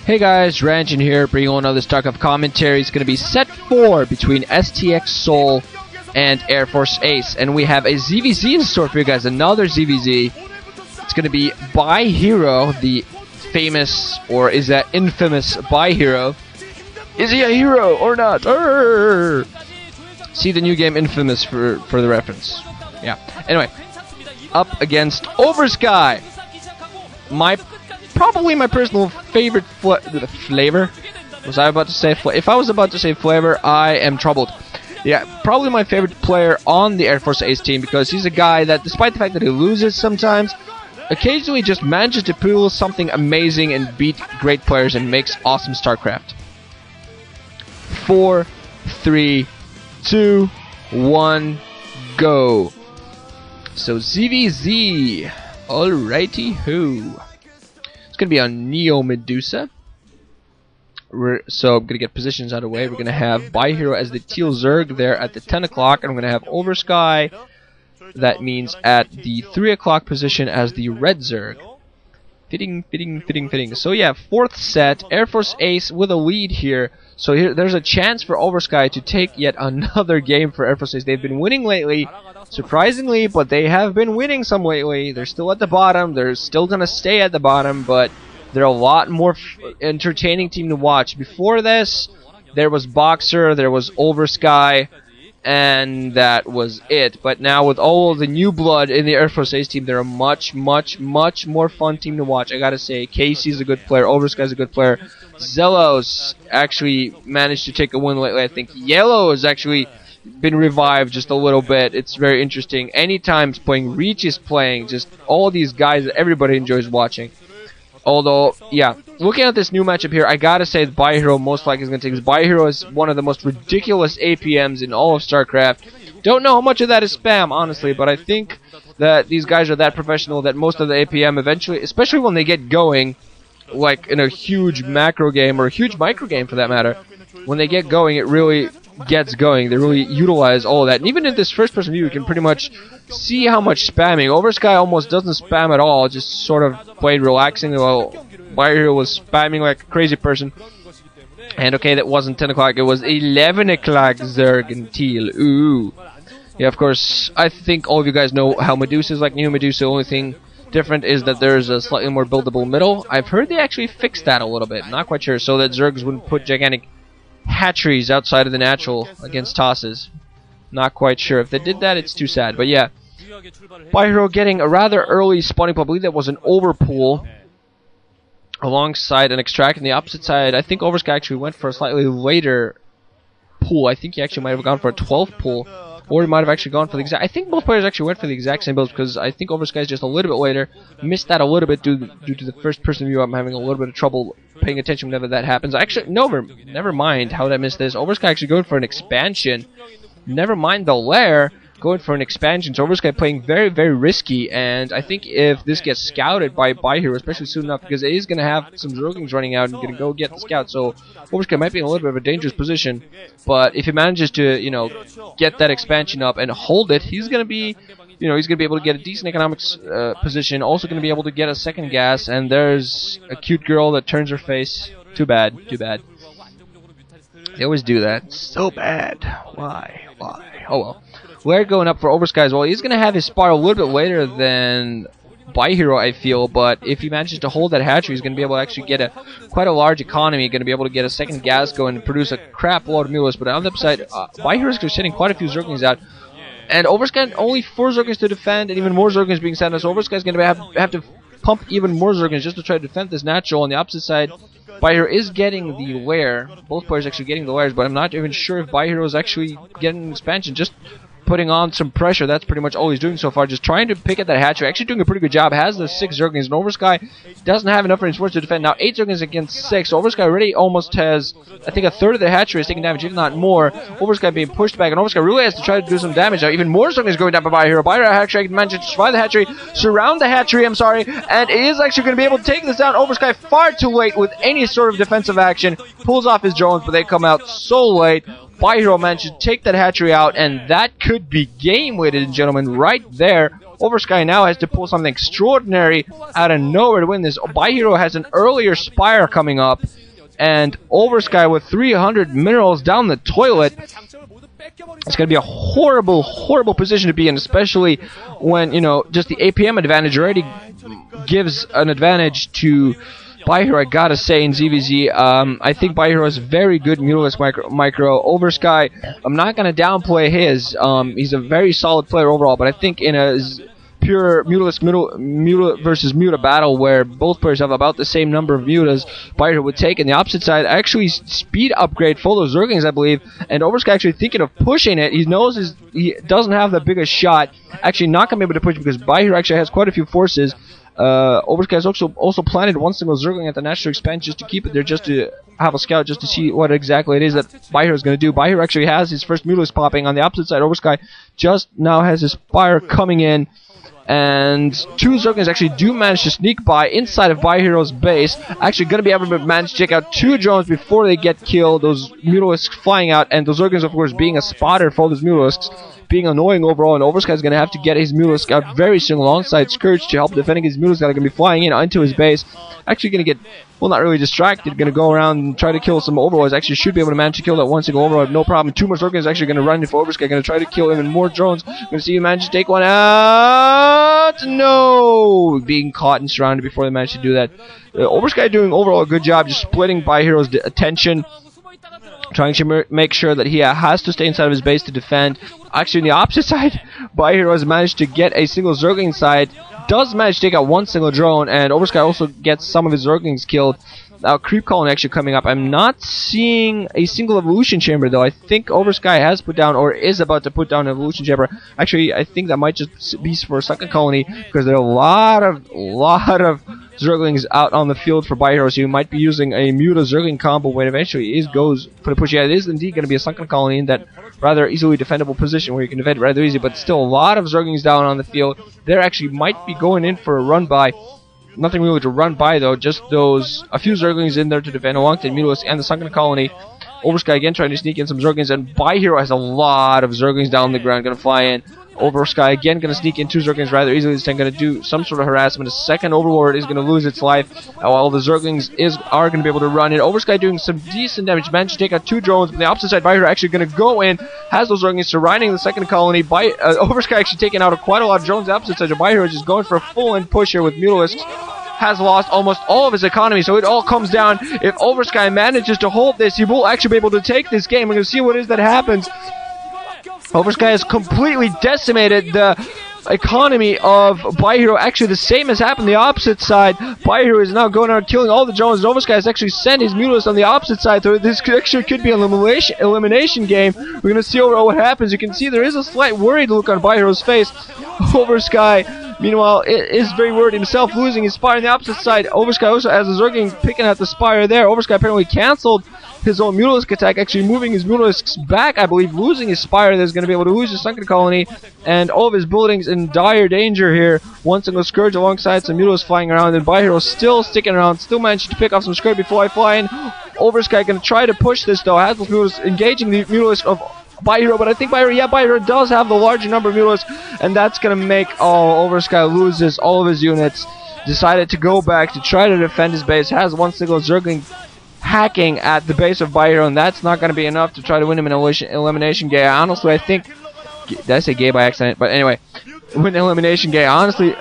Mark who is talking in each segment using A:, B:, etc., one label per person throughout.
A: Hey guys, Ranjan here, bringing on another StarCraft commentary. It's going to be set 4 between STX Soul and Air Force Ace. And we have a ZVZ in store for you guys, another ZVZ. It's going to be by.Hero, the famous, or is that infamous by.Hero. Is he a hero or not? Arrgh! See the new game Infamous for the reference. Yeah. Anyway, up against Oversky. Probably my personal favorite flavor. Was I about to say if I was about to say flavor, I am troubled. Yeah, probably my favorite player on the Air Force Ace team, because he's a guy that, despite the fact that he loses sometimes, occasionally just manages to pull something amazing and beat great players and makes awesome StarCraft. 4, 3, 2, 1, go. So ZVZ. Alrighty ho. It's going to be on Neo Medusa. So I'm going to get positions out of the way. We're going to have by.Hero as the teal zerg there at the 10 o'clock. And I'm going to have Oversky. That means at the 3 o'clock position as the red zerg. Fitting. So yeah, 4th set. Air Force Ace with a lead here. So here, there's a chance for Oversky to take yet another game for Air Force Ace. They've been winning lately, surprisingly, but they have been winning some lately. They're still at the bottom. They're still going to stay at the bottom, but they're a lot more entertaining team to watch. Before this, there was Boxer, there was Oversky, and that was it. But now with all of the new blood in the Air Force Ace team, they're a much more fun team to watch. I gotta say, Casey's a good player, Oversky's a good player. Zelos actually managed to take a win lately. I think Yellow has actually been revived just a little bit. It's very interesting. Anytime's playing, Reach is playing, just all these guys that everybody enjoys watching. Although, yeah, looking at this new matchup here, I gotta say that by.Hero most likely is going to take this. by.Hero is one of the most ridiculous APMs in all of StarCraft. Don't know how much of that is spam, honestly, but I think that these guys are that professional that most of the APM eventually, especially when they get going, like in a huge macro game, or a huge micro game for that matter, when they get going, it really gets going. They really utilize all of that. And even in this first-person view, you can pretty much see how much spamming. Oversky almost doesn't spam at all, just sort of played relaxing, while by.Hero was spamming like a crazy person. And okay, that wasn't 10 o'clock, it was 11 o'clock Zerg and Teal. Ooh. Yeah, of course, I think all of you guys know how Medusa is like new Medusa. The only thing different is that there's a slightly more buildable middle. I've heard they actually fixed that a little bit. Not quite sure, so that Zergs wouldn't put gigantic hatcheries outside of the natural against tosses. Not quite sure. If they did that, it's too sad. But yeah, by.Hero getting a rather early spawning pool. I believe that was an overpool alongside an extract. On the opposite side, I think Oversky actually went for a slightly later pool. I think he actually might have gone for a 12th pool, or he might have actually gone for the exact... I think both players actually went for the exact same builds, because I think Oversky is just a little bit later. Missed that a little bit due to the first-person view. I'm having a little bit of trouble paying attention whenever that happens. Actually, never mind how did I miss this. Oversky actually going for an expansion. Never mind the lair. Going for an expansion. So Oversky playing very risky, and I think if this gets scouted by.Hero, especially soon enough, because it is going to have some Zerglings running out and going to go get the scout, so Oversky might be in a little bit of a dangerous position. But if he manages to, get that expansion up and hold it, he's going to be, he's going to be able to get a decent economics position. Also going to be able to get a second gas, and there's a cute girl that turns her face. Too bad. They always do that. So bad. Why? Oh well. We're going up for Oversky as well. He's going to have his spot a little bit later than by.Hero, I feel, but if he manages to hold that hatchery, he's going to be able to actually get quite a large economy, going to be able to get a second gas going and produce a crap load of mules. But on the upside, by.Hero is sending quite a few Zerglings out, and Oversky only 4 Zerglings to defend, and even more Zerglings being sent out, so Oversky is going to have to pump even more Zerglings just to try to defend this natural. On the opposite side, by.Hero is getting the lair. Both players actually getting the lairs, but I'm not even sure if by.Hero is actually getting an expansion. Just putting on some pressure. That's pretty much all he's doing so far. Just trying to pick at that hatchery. Actually doing a pretty good job. Has the 6 Zerglings. And Oversky doesn't have enough reinforcements to defend. Now 8 Zerglings against 6. So Oversky already almost has, I think, a third of the hatchery is taking damage, if not more. Oversky being pushed back. And Oversky really has to try to do some damage. Now even more Zerglings going down by by.Hero. by.Hero actually managed to survive the hatchery. Surround the hatchery, I'm sorry. And it is actually going to be able to take this down. Oversky far too late with any sort of defensive action. Pulls off his drones, but they come out so late. by.Hero managed to take that hatchery out, and that could be game, ladies and gentlemen, right there. Oversky now has to pull something extraordinary out of nowhere to win this. by.Hero has an earlier Spire coming up, and Oversky with 300 minerals down the toilet. It's going to be a horrible, horrible position to be in, especially when, you know, just the APM advantage already gives an advantage to by.Hero, I gotta say, in ZVZ. I think by.Hero is very good Mutalisk micro. Oversky, I'm not gonna downplay his. He's a very solid player overall, but I think in a pure Mutalisk Muta versus Muta battle where both players have about the same number of Mutas, by.Hero would take. In the opposite side, actually speed upgrade for those Zerglings, I believe, and Oversky actually thinking of pushing it. He knows he doesn't have the biggest shot. Actually not gonna be able to push because by.Hero actually has quite a few forces. Oversky has also planted one single Zergling at the National Expansion just to keep it there, just to have a scout, just to see what exactly it is that by.Hero is going to do. by.Hero actually has his first Mutalisk popping. On the opposite side, Oversky just now has his Spire coming in, and two Zerglings actually do manage to sneak by inside of by.Hero's base. Actually going to be able to manage to take out two drones before they get killed. Those Mutalisks flying out, and those Zerglings, of course, being a spotter for those Mutalisks, being annoying overall, and Oversky is going to have to get his Mutalisk out very soon alongside Scourge to help defending his Mutalisk that are going to be flying in into his base. Actually going to get, well, not really distracted, going to go around and try to kill some Overlords. Actually should be able to manage to kill that one single Overlord, no problem. Two more Zerglings actually going to run into Oversky, going to try to kill even more drones. Going to see him manage to take one out. No! Being caught and surrounded before they manage to do that. Oversky doing overall a good job just splitting by.Hero's attention, trying to make sure that he has to stay inside of his base to defend. Actually, on the opposite side, by.Hero has managed to get a single Zergling side, does manage to take out one single drone, and Oversky also gets some of his Zerglings killed. Now, Creep Colony actually coming up. I'm not seeing a single Evolution Chamber, though. I think Oversky has put down, or is about to put down, an Evolution Chamber. Actually, I think that might just be for a second colony, because there are a lot of Zerglings out on the field for by.Hero, so you might be using a Muta Zergling combo when eventually it goes for the push. Yeah, it is indeed going to be a sunken colony in that rather easily defendable position where you can defend rather easy, but still a lot of Zerglings down on the field. There actually might be going in for a run by. Nothing really to run by though, just a few Zerglings in there to defend along to Mutalisk and the sunken colony. Oversky again trying to sneak in some Zerglings, and by.Hero has a lot of Zerglings down the ground, going to fly in. Oversky again going to sneak in two Zerglings rather easily this time, going to do some sort of harassment. A second Overlord is going to lose its life, while the Zerglings are going to be able to run in. Oversky doing some decent damage, managed to take out two drones, but the opposite side, by.Hero actually going to go in, has those Zerglings surrounding the second colony. Oversky actually taking out quite a lot of drones. The opposite side, by.Hero is just going for a full-in push here with Mutalisks. Has lost almost all of his economy, so it all comes down. If Oversky manages to hold this, he will actually be able to take this game. We're going to see what it is that happens. Oversky has completely decimated the economy of by.Hero. Actually, the same has happened the opposite side. by.Hero is now going around killing all the drones. Oversky has actually sent his Mutalisk on the opposite side, so this actually could be an elimination game. We're going to see overall what happens. You can see there is a slight worried look on by.Hero's face. Oversky, meanwhile, is very worried himself, losing his Spire on the opposite side. Oversky also has a Zergling picking at the Spire there. Oversky apparently cancelled his own Mutalisk attack, actually moving his Mutalisks back, I believe, losing his Spire. There's going to be able to lose his sunken colony, and all of his buildings in dire danger here. One single Scourge alongside some Mutalisks flying around, and by.Hero still sticking around, still managing to pick off some Scourge before I fly in. Oversky going to try to push this, though. Has those Mutalisks engaging the Mutalisk of by.Hero, but I think by.Hero does have the larger number of Mutalisks, and that's going to make Oversky loses all of his units. Decided to go back to try to defend his base. Has one single Zergling hacking at the base of by.Hero, and that's not going to be enough to try to win him an elimination game. Honestly, I think... Did I say gay by accident? But anyway, win an elimination game. Honestly,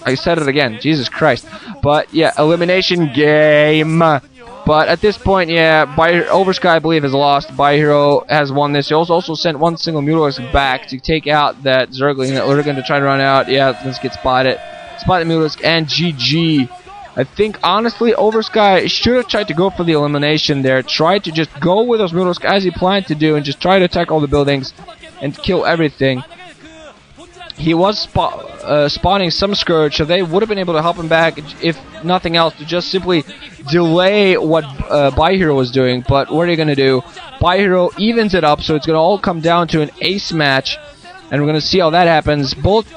A: I said it again. Jesus Christ. But yeah, elimination game. But at this point, yeah, Oversky, I believe, has lost. by.Hero has won this. He also sent one single Mutalisk back to take out that Zergling that we're going to try to run out. Yeah, let's get spotted. Spot the Mutalisk, and GG. I think, honestly, Oversky should have tried to go for the elimination there. Tried to just go with those Mutalisk as he planned to do and just try to attack all the buildings and kill everything. He was spawning some Scourge, so they would have been able to help him back, if nothing else, to just simply delay what by.Hero was doing. But what are you going to do? by.Hero evens it up, so it's going to all come down to an ace match, and we're going to see how that happens. Both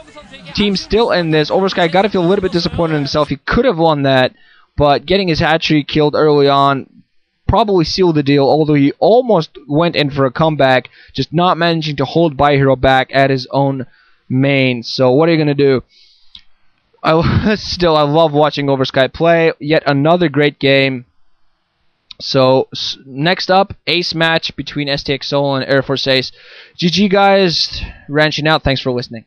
A: teams still in this. Oversky got to feel a little bit disappointed in himself. He could have won that, but getting his hatchery killed early on probably sealed the deal, although he almost went in for a comeback, just not managing to hold by.Hero back at his own main. So what are you gonna do? I love watching Oversky play. Yet another great game. So next up, ace match between STX Soul and Air Force Ace. GG guys, ranching out. Thanks for listening.